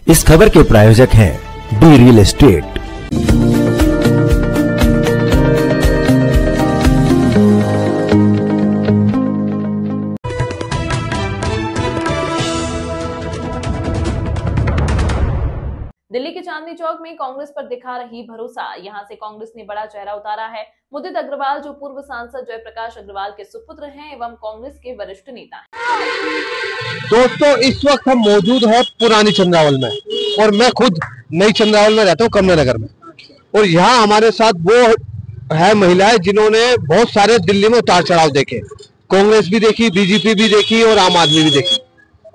इस खबर के प्रायोजक हैं डी रियल एस्टेट। दिल्ली के चांदनी चौक में कांग्रेस पर दिखा रही भरोसा। यहां से कांग्रेस ने बड़ा चेहरा उतारा है। मुदित अग्रवाल जो पूर्व सांसद जयप्रकाश अग्रवाल के सुपुत्र हैं एवं कांग्रेस के वरिष्ठ नेता हैं। दोस्तों, इस वक्त हम मौजूद हैं पुरानी चंद्रावल में और मैं खुद नई चंद्रावल में रहता हूँ, कमला नगर में। और यहाँ हमारे साथ वो है महिलाएं जिन्होंने बहुत सारे दिल्ली में उतार चढ़ाव देखे। कांग्रेस भी देखी, बीजेपी भी देखी और आम आदमी भी देखी।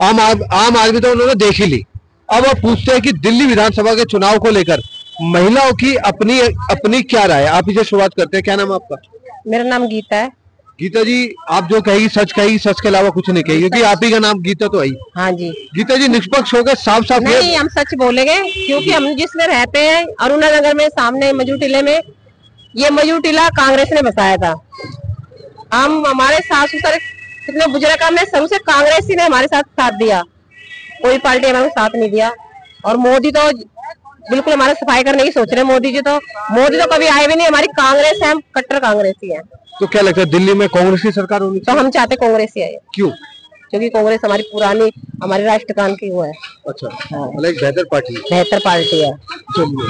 आम आदमी तो उन्होंने देख ही ली। अब वो पूछते हैं कि दिल्ली विधानसभा के चुनाव को लेकर महिलाओं की अपनी क्या राय है। आप इसे शुरुआत करते हैं। क्या नाम है आपका? मेरा नाम गीता है। गीता जी, आप जो कहेगी सच के अलावा कुछ नहीं कहेगी, क्योंकि आप ही का नाम गीता तो है। हाँ जी। गीता जी, निष्पक्ष होकर साफ नहीं, हम सच बोलेंगे, क्योंकि हम जिसमें रहते हैं अरुणा नगर में, सामने मजू टीले में, ये मजू टीला कांग्रेस ने बसाया था। हम हमारे सास ससुर कितने बुजुर्ग, हमने सबसे कांग्रेस ही ने हमारे साथ दिया, कोई पार्टी हमारे साथ नहीं दिया। और मोदी तो बिल्कुल हमारे सफाई करने की सोच रहे हैं। मोदी तो कभी आए भी नहीं। हमारी कांग्रेस है, हम कट्टर कांग्रेस ही है। तो क्या लगता है दिल्ली में कांग्रेस की सरकार होनी चाहिए? तो हम चाहते कांग्रेस ही आए। क्यों? क्योंकि कांग्रेस हमारी पुरानी, हमारी राष्ट्रगान की वो है। अच्छा, मतलब एक बेहतर पार्टी है। चलिए,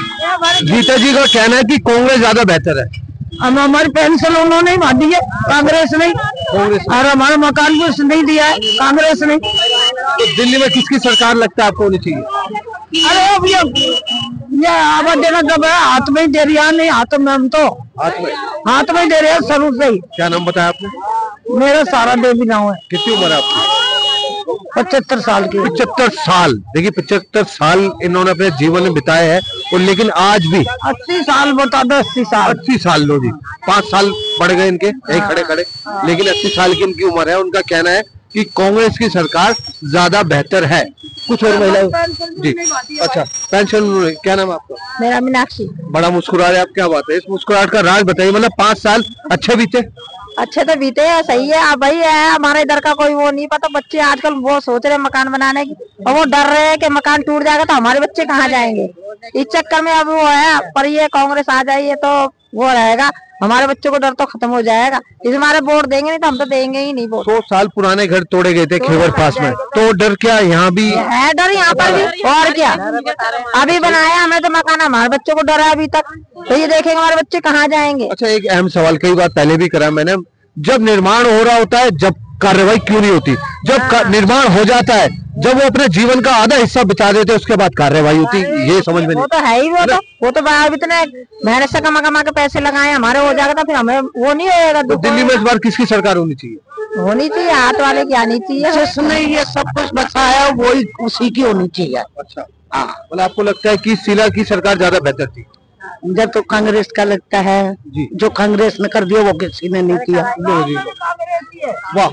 गीता जी का कहना है कि कांग्रेस ज्यादा बेहतर है। हम हमारी पेंशन उन्होंने दी है, कांग्रेस ने। और हमारा मकान भी नहीं दिया है, कांग्रेस ने। तो दिल्ली में किसकी सरकार लगता है आपको होनी चाहिए? अरे अब ये आवाज देना कब है? हाथ में ही दे रही है। नहीं, हाथ में हम तो हाथ में दे रहे हैं शुरू से ही। क्या नाम बताया आपने? मेरा सारा देवी नाम है। कितनी उम्र है आपकी? 75 साल की। 75 साल। देखिए, 75 साल इन्होंने अपने जीवन में बिताए हैं। और लेकिन आज भी 80 साल बता दो। 80 साल लो जी, 5 साल बढ़ गए इनके, खड़े। लेकिन 80 साल की इनकी उम्र है। उनका कहना है कि कांग्रेस की सरकार ज्यादा बेहतर है। कुछ और महिलाएं जी। अच्छा, पेंशन। क्या नाम है आपका? मेरा मीनाक्षी। बड़ा मुस्कुरा रहे, आप क्या बात है? इस मुस्कुराहट का राज बताइए। मतलब 5 साल अच्छे बीते? अच्छे तो बीते हैं, सही है। अब भाई है हमारे इधर का कोई वो नहीं पता। बच्चे आजकल वो सोच रहे हैं मकान बनाने की, और वो डर रहे हैं कि मकान टूट जाएगा तो हमारे बच्चे कहाँ जाएंगे। इस चक्कर में अब वो है। पर ये कांग्रेस आ जाइए तो वो रहेगा, हमारे बच्चों को डर तो खत्म हो जाएगा। इस हमारे वोट देंगे नहीं तो हम तो देंगे ही नहीं वोट। 100 साल पुराने घर तोड़े गए थे खेवर पास में, तो डर क्या यहाँ भी है? डर यहाँ पर भी। और क्या, अभी बनाया हमने तो मकान, हमारे बच्चों को डर है अभी तक। तो ये देखेंगे हमारे बच्चे कहाँ जाएंगे। अच्छा, एक अहम सवाल कई बार पहले भी करा मैंने। जब निर्माण हो रहा होता है, जब कार्रवाई क्यों नहीं होती? जब निर्माण हो जाता है, जब वो अपने जीवन का आधा हिस्सा बिता देते हैं, उसके बाद कार्रवाई होती, ये समझ में नहीं। वो तो है ही। वो तो इतने मेहनत से कमा के पैसे लगाए, हमारे हो जाएगा तो फिर हमें वो नहीं होएगा। तो दिल्ली में इस बार किसकी सरकार होनी चाहिए? होनी चाहिए हाथ वाले की आनी चाहिए। जिसने ये सब कुछ बचाया वही उसी की होनी चाहिए। अच्छा, हाँ। मतलब आपको लगता है कि शीला की सरकार ज्यादा बेहतर थी? जब तो कांग्रेस का लगता है जी। जो कांग्रेस ने कर दिया वो किसी ने नहीं किया। वाह,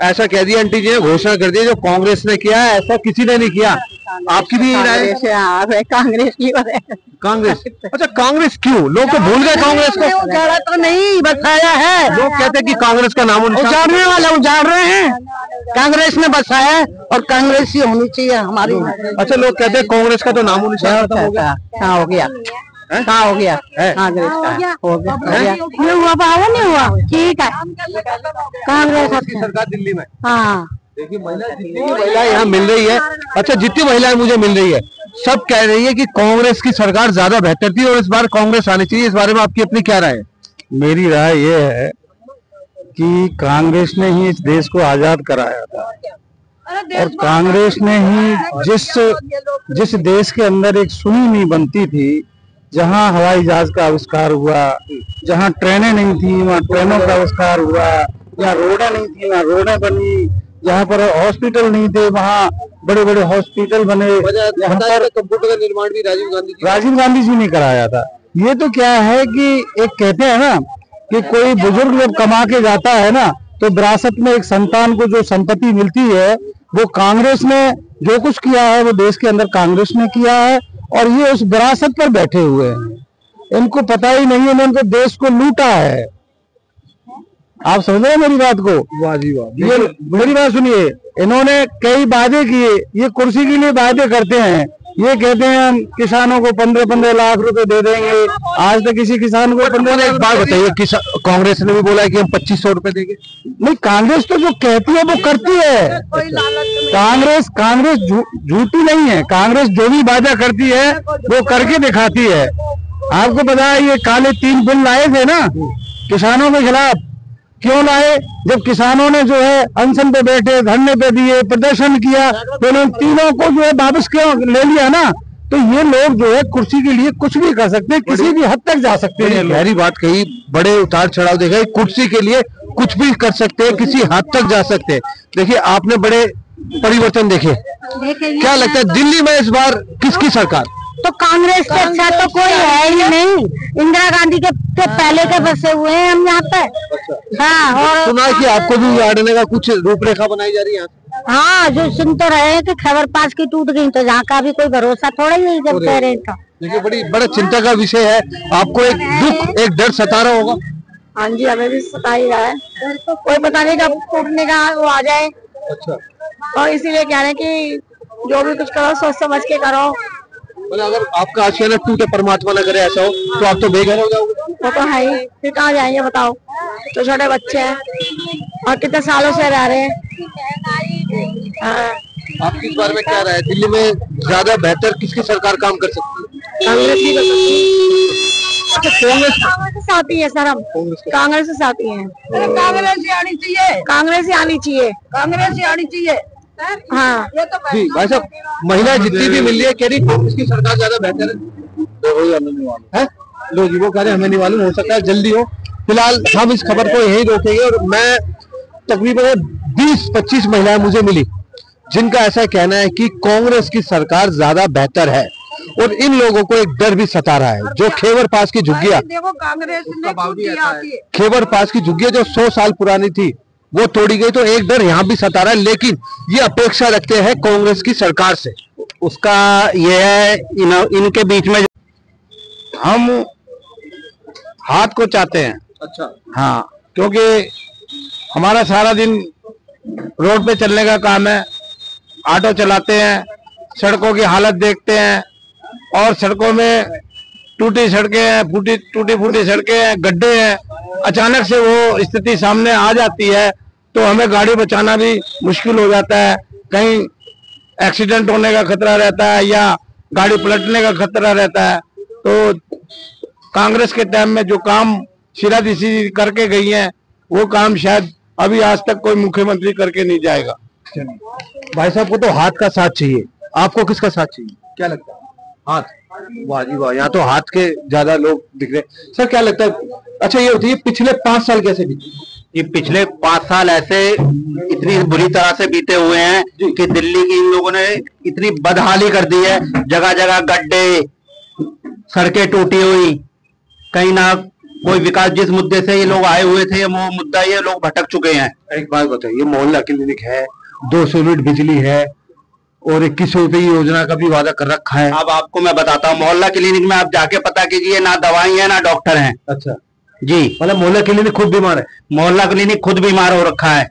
ऐसा कह दिया आंटी जी ने, घोषणा कर दी जो कांग्रेस ने किया है ऐसा किसी ने नहीं किया। आपकी भी राय? कांग्रेस की। कांग्रेस? अच्छा, कांग्रेस क्यों? लोग तो भूल गए कांग्रेस को। उजाड़ा तो नहीं बसाया है। लोग कहते हैं कि कांग्रेस का नाम उजाड़ने वाला उजाड़ रहे हैं। कांग्रेस ने बसाया और कांग्रेस ही होनी चाहिए हमारी। अच्छा, लोग कहते हैं कांग्रेस का तो नाम खत्म हो गया। हाँ, हो गया। कहाँ हो गया? कांग्रेस का हो गया। हुआ बाबा नहीं हुआ। ठीक है, कांग्रेस की सरकार दिल्ली में। हाँ, देखिए, महिला यहाँ मिल रही है। अच्छा, जितनी महिलाएं मुझे मिल रही है सब कह रही है कि कांग्रेस की सरकार ज्यादा बेहतर थी और इस बार कांग्रेस आनी चाहिए। इस बारे में आपकी अपनी क्या राय है? मेरी राय ये है कि कांग्रेस ने ही इस देश को आजाद कराया था। और कांग्रेस ने ही जिस देश के अंदर एक सुई नहीं बनती थी, जहां हवाई जहाज का आविष्कार हुआ, जहां ट्रेनें नहीं थी वहां ट्रेनों का आविष्कार हुआ, जहां रोडें नहीं थी वहां रोडें बनी, जहां पर हॉस्पिटल नहीं थे वहां बड़े बड़े हॉस्पिटल बने। यहाँ पर कंप्यूटर का निर्माण भी राजीव गांधी जी ने कराया था। ये तो क्या है कि एक कहते हैं ना कि कोई बुजुर्ग जब कमा के जाता है ना, तो विरासत में एक संतान को जो संपत्ति मिलती है, वो कांग्रेस ने जो कुछ किया है वो देश के अंदर कांग्रेस ने किया है। और ये उस विरासत पर बैठे हुए हैं, इनको पता ही नहीं है, इन्होंने देश को लूटा है। आप समझ रहे हैं मेरी बात को? वाह जी वाह। ये मेरी बात सुनिए, इन्होंने कई वादे किए, ये कुर्सी के लिए वादे करते हैं, ये कहते हैं हम किसानों को 15-15 लाख रुपए दे देंगे, आज तक किसी किसान को 15 लाख। एक बात बताइए, कांग्रेस ने भी बोला है कि हम 2500 रुपए देंगे। नहीं, कांग्रेस तो जो कहती है वो करती है। कांग्रेस झूठी नहीं है, कांग्रेस जो भी वादा करती है वो करके दिखाती है। आपको पता है ये काले 3 बिल लाए थे ना किसानों के खिलाफ, क्यों लाए? जब किसानों ने जो है अनशन पे बैठे, धरने पे दिए, प्रदर्शन किया, तो उन तीनों को जो है वापस क्यों ले लिया ना? तो ये लोग जो है कुर्सी के लिए कुछ भी कर सकते हैं, किसी भी हद तक जा सकते हैं। गहरी बात कही, बड़े उतार चढ़ाव देखा, कुर्सी के लिए कुछ भी कर सकते हैं, किसी हद तक जा सकते हैं। देखिए आपने बड़े परिवर्तन देखे, क्या लगता है दिल्ली में इस बार किसकी सरकार? तो कांग्रेस से अच्छा तो कोई है ही नहीं। इंदिरा गांधी के पहले के बसे हुए हैं हम यहाँ पे। हाँ, और सुना है कि आपको भी उजाड़ने का कुछ रूपरेखा बनाई जा रही है। हाँ, जो सुन तो रहे हैं कि खबर पास की टूट गई, तो जहाँ का भी कोई भरोसा थोड़ा ही है जब कह रहे हैं तो। देखिए बड़ा चिंता का विषय है, आपको एक दुख, एक डर सता रहा होगा। हाँ जी, हमें भी सता ही रहा है, कोई पता नहीं कब टूटने का वो आ जाए। अच्छा, और इसीलिए कह रहे हैं कि जो भी कुछ करो सोच समझ के करो। मतलब अगर आपका अचानक टूटे, परमात्मा न करे ऐसा हो, तो आप तो बेघर हो जाओगे। वो तो है ही, फिर कहाँ जाएंगे बताओ? तो छोटे बच्चे हैं और कितने सालों से रह रहे हैं। आपकी इस बारे में क्या राय है? दिल्ली में ज्यादा बेहतर किसकी सरकार काम कर सकती है? कांग्रेस ही कर सकती है। कांग्रेस से साथ ही है सर, हम कांग्रेस से साथ ही हैं। कांग्रेस ही आनी चाहिए, कांग्रेस ही आनी चाहिए, कांग्रेस ही आनी चाहिए। हाँ जी भाई साहब, महिला जितनी भी मिल रही है कह रही कांग्रेस की सरकार ज्यादा बेहतर है। लो जी, वो कह रहे हमें नहीं मालूम, हो सकता है जल्दी हो। फिलहाल हम इस खबर को यही रोकेंगे। और मैं तकरीबन 20-25 महिलाएं मुझे मिली जिनका ऐसा कहना है कि कांग्रेस की सरकार ज्यादा बेहतर है, और इन लोगों को एक डर भी सता रहा है। जो खेवर पास की झुग्गियां, देखो कांग्रेस ने खेवर पास की झुग्गियां जो 100 साल पुरानी थी वो तोड़ी गई, तो एक डर यहाँ भी सता रहा है। लेकिन ये अपेक्षा रखते हैं कांग्रेस की सरकार से। उसका ये है इनके बीच में हम हाथ को चाहते हैं। अच्छा, हाँ, क्योंकि हमारा सारा दिन रोड पे चलने का काम है, ऑटो चलाते हैं, सड़कों की हालत देखते हैं, और सड़कों में टूटी सड़कें हैं, टूटी फूटी सड़कें हैं, गड्ढे हैं। अचानक से वो स्थिति सामने आ जाती है तो हमें गाड़ी बचाना भी मुश्किल हो जाता है। कहीं एक्सीडेंट होने का खतरा रहता है या गाड़ी पलटने का खतरा रहता है। तो कांग्रेस के टाइम में जो काम शीला दीक्षित करके गई हैं, वो काम शायद अभी आज तक कोई मुख्यमंत्री करके नहीं जाएगा। भाई साहब को तो हाथ का साथ चाहिए, आपको किसका साथ चाहिए? क्या लगता है? हाथ। वाह जी वाह, यहाँ तो हाथ के ज्यादा लोग दिख रहे हैं। सर क्या लगता है? अच्छा ये बताइए, पिछले 5 साल कैसे बीते? ये पिछले 5 साल ऐसे इतनी बुरी तरह से बीते हुए हैं कि दिल्ली की इन लोगों ने इतनी बदहाली कर दी है। जगह जगह गड्ढे, सड़कें टूटी हुई, कहीं ना कोई विकास। जिस मुद्दे से ये लोग आए हुए थे वो मुद्दा ये लोग भटक चुके हैं। एक बात बताइए, मोहल्ला क्लिनिक है, 200 यूनिट बिजली है, और 2100 रुपए योजना का भी वादा कर रखा है। अब आपको मैं बताता हूँ, मोहल्ला क्लिनिक में आप जाके पता कीजिए, ना दवाई है ना डॉक्टर हैं। अच्छा जी, मतलब मोहल्ला क्लिनिक खुद बीमार है? मोहल्ला क्लिनिक खुद बीमार हो रखा है।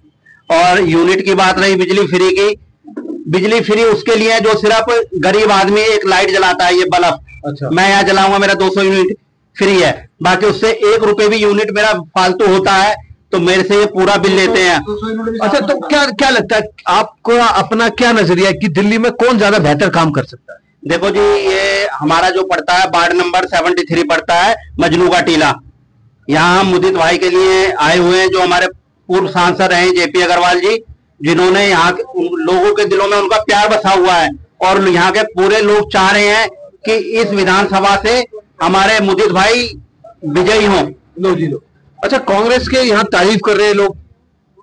और यूनिट की बात रही बिजली फ्री की, बिजली फ्री उसके लिए जो सिर्फ गरीब आदमी एक लाइट जलाता है, ये बल्ब। अच्छा, मैं यहाँ जलाऊंगा, मेरा 200 यूनिट फ्री है, बाकी उससे 1 रुपए भी यूनिट मेरा फालतू होता है तो मेरे से ये पूरा बिल लेते हैं। अच्छा, तो क्या लगता है आपको, अपना क्या नजरिया है कि दिल्ली में कौन ज्यादा बेहतर काम कर सकता है? देखो जी, ये हमारा जो पड़ता है वार्ड नंबर 73 पड़ता है, मजनू का टीला। यहाँ हम मुदित भाई के लिए आए हुए हैं, जो हमारे पूर्व सांसद रहे जेपी अग्रवाल जी, जिन्होंने यहाँ लोगों के दिलों में उनका प्यार बसा हुआ है। और यहाँ के पूरे लोग चाह रहे हैं कि इस विधानसभा से हमारे मुदित भाई विजयी हों। लो जी लो। अच्छा, कांग्रेस के यहाँ तारीफ कर रहे हैं लोग,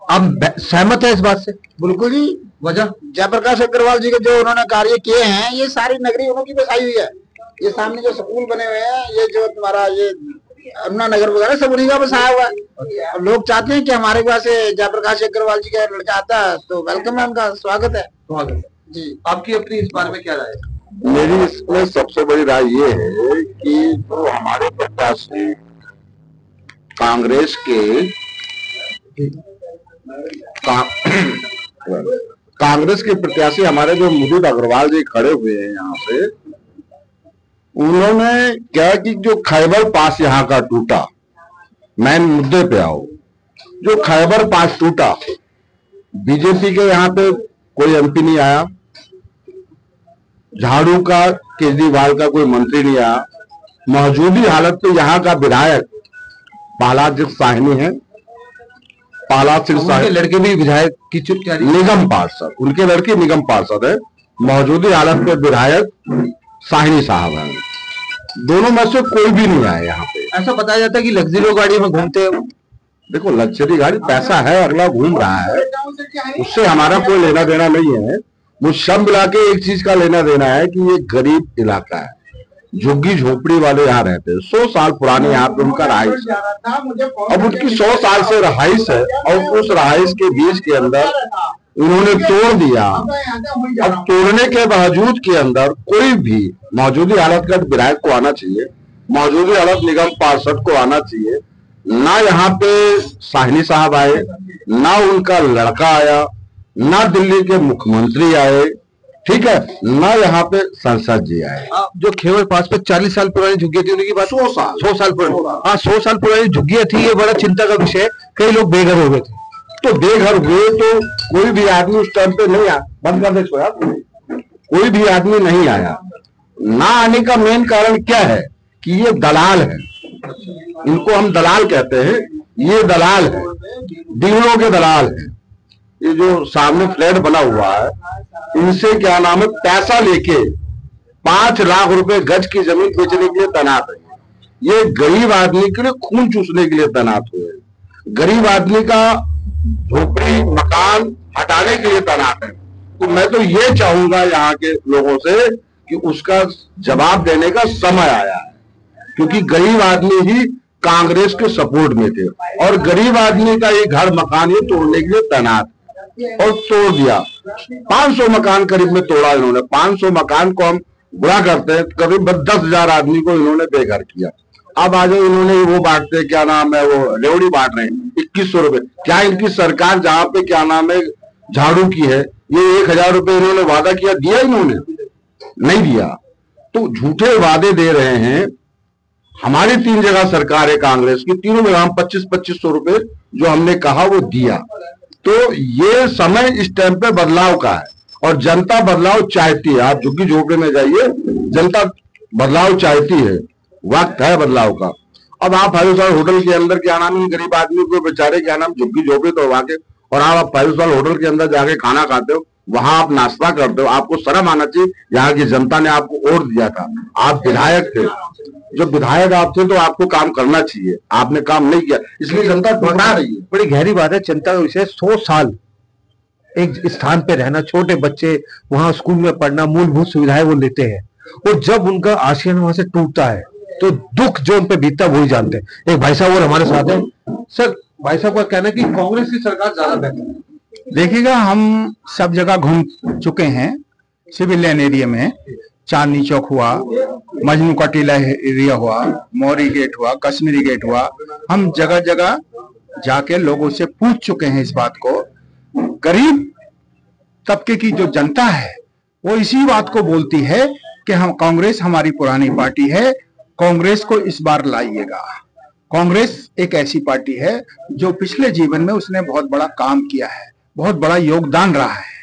आप सहमत है इस बात से? बिल्कुल जी। वजह? जयप्रकाश अग्रवाल जी के जो उन्होंने कार्य किए हैं, ये सारी नगरी उन्होंने बसाई हुई है। ये सामने जो स्कूल बने हुए हैं, ये जो तुम्हारा ये अरुणा नगर वगैरह सब उन्हीं का बसाया हुआ है। और लोग चाहते हैं कि हमारे पास जयप्रकाश अग्रवाल जी का लड़का आता है तो वेलकम है, उनका स्वागत है। स्वागत है जी। आपकी अपनी इस बारे में क्या राय है? मेरी इसमें सबसे बड़ी राय ये है कि जो हमारे प्रत्याशी कांग्रेस के कांग्रेस के प्रत्याशी हमारे जो मुदित अग्रवाल जी खड़े हुए हैं यहाँ पे, उन्होंने क्या कि जो खैबर पास यहाँ का टूटा, मेन मुद्दे पे आओ, जो खैबर पास टूटा, बीजेपी के यहाँ पे कोई एमपी नहीं आया, झाड़ू का केजरीवाल का कोई मंत्री नहीं आया। मौजूदी हालत पे यहाँ का विधायक प्रहलाद सिंह साहनी है। प्रहलाद सिंह साहनी लड़के भी विधायक की निगम पार्षद, उनके लड़के निगम पार्षद है। मौजूदी हालत पे विधायक साहनी साहब है। दोनों में से कोई भी नहीं आया यहाँ पे। ऐसा बताया जाता है कि लग्जरी गाड़ी में घूमते हैं। देखो, लग्जरी गाड़ी, पैसा है, अगला घूम रहा है, उससे हमारा कोई लेना देना नहीं है। मुझ सब मिला के एक चीज का लेना देना है कि ये गरीब इलाका है, झुग्गी झोपड़ी वाले यहाँ रहते हैं। 100 साल पुराने यहाँ पे उनका रहाइश है। अब उनकी 100 साल से रहाइश है और उस रहाइश के बीच के अंदर उन्होंने तोड़ दिया। अब तोड़ने के बावजूद के अंदर कोई भी मौजूदी हालत का विधायक को आना चाहिए, मौजूदी हालत निगम पार्षद को आना चाहिए। ना यहाँ पे साहनी साहब आए, ना उनका लड़का आया, ना दिल्ली के मुख्यमंत्री आए, ठीक है, ना यहाँ पे संसद जी आए। जो खैबर पास पे 40 साल पुरानी झुग्गियां थी, उनकी बात 100 साल पुरानी, हाँ 100 साल पुरानी झुग्गियां थी। ये बड़ा चिंता का विषय है। कई लोग बेघर हो गए थे। तो बेघर हुए तो कोई भी आदमी उस टाइम पे नहीं आया। बंद कर दे इसको यार। कोई भी आदमी नहीं आया। ना आने का मेन कारण क्या है कि ये दलाल है। इनको हम दलाल कहते हैं। ये दलाल है, डीलरों के दलाल है। ये जो सामने फ्लैट बना हुआ है, इनसे क्या नाम है, पैसा लेके 5 लाख रुपए गज की जमीन बेचने के लिए तैनात है। ये गरीब आदमी के लिए खून चूसने के लिए तैनात हुए। गरीब आदमी का झोपड़ी मकान हटाने के लिए तैनात है। तो मैं तो ये चाहूंगा यहाँ के लोगों से कि उसका जवाब देने का समय आया है, क्योंकि गरीब आदमी ही कांग्रेस के सपोर्ट में थे और गरीब आदमी का ये घर मकान ये तोड़ने के लिए तैनात और तोड़ दिया। 500 मकान करीब में तोड़ा इन्होंने। 500 मकान को हम बुरा करते हैं, करीब 10,000 आदमी को इन्होंने बेघर किया। अब आज इन्होंने वो बांटते, क्या नाम है, वो रेवड़ी बांट रहे हैं 2100 रुपए। क्या इनकी सरकार जहां पे क्या नाम है झाड़ू की है, ये 1000 रुपए इन्होंने वादा किया, दिया इन्होंने? नहीं दिया। तो झूठे वादे दे रहे हैं। हमारी 3 जगह सरकार है कांग्रेस की, तीनों में हम 2500 रुपए जो हमने कहा वो दिया। तो ये समय इस टाइम पे बदलाव का है और जनता बदलाव चाहती है। आप झुग्गी झोपड़ी में जाइए, जनता बदलाव चाहती है, वक्त है बदलाव का। अब आप 5 स्टार होटल के अंदर क्या नाम है, गरीब आदमी को बेचारे क्या नाम झुग्गी झोपड़ी तो वहां के, और आप 5 स्टार होटल के अंदर जाके खाना खाते हो, वहां आप नाश्ता करते हो। आपको शर्म आना चाहिए। यहाँ की जनता ने आपको वोट दिया था, आप विधायक थे। जब विधायक आप थे तो आपको काम करना चाहिए, आपने काम नहीं किया, इसलिए जनता बता रही है। बड़ी गहरी बात है। चिंता का विषय 100 साल एक स्थान पे रहना, छोटे बच्चे वहां स्कूल में पढ़ना, मूलभूत सुविधाएं वो लेते हैं, और जब उनका आशियाना वहां से टूटता है तो दुख जो उन पे बीतता वही जानते हैं। एक भाई साहब और हमारे साथ हैं। सर, भाई साहब का कहना है कि कांग्रेस की सरकार ज्यादा बेहतर है। देखिएगा, हम सब जगह घूम चुके हैं। सिविलियन एरिया में चांदनी चौक हुआ, मजनू का टीला एरिया हुआ, मौरी गेट हुआ, कश्मीरी गेट हुआ। हम जगह जगह जाके लोगों से पूछ चुके हैं इस बात को। गरीब तबके की जो जनता है वो इसी बात को बोलती है कि हम, कांग्रेस हमारी पुरानी पार्टी है, कांग्रेस को इस बार लाइएगा। कांग्रेस एक ऐसी पार्टी है जो पिछले जीवन में उसने बहुत बड़ा काम किया है, बहुत बड़ा योगदान रहा है।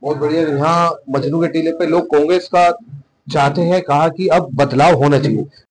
बहुत बढ़िया। यहाँ मजनू के टीले पे लोग कांग्रेस का चाहते हैं, कहा कि अब बदलाव होना चाहिए।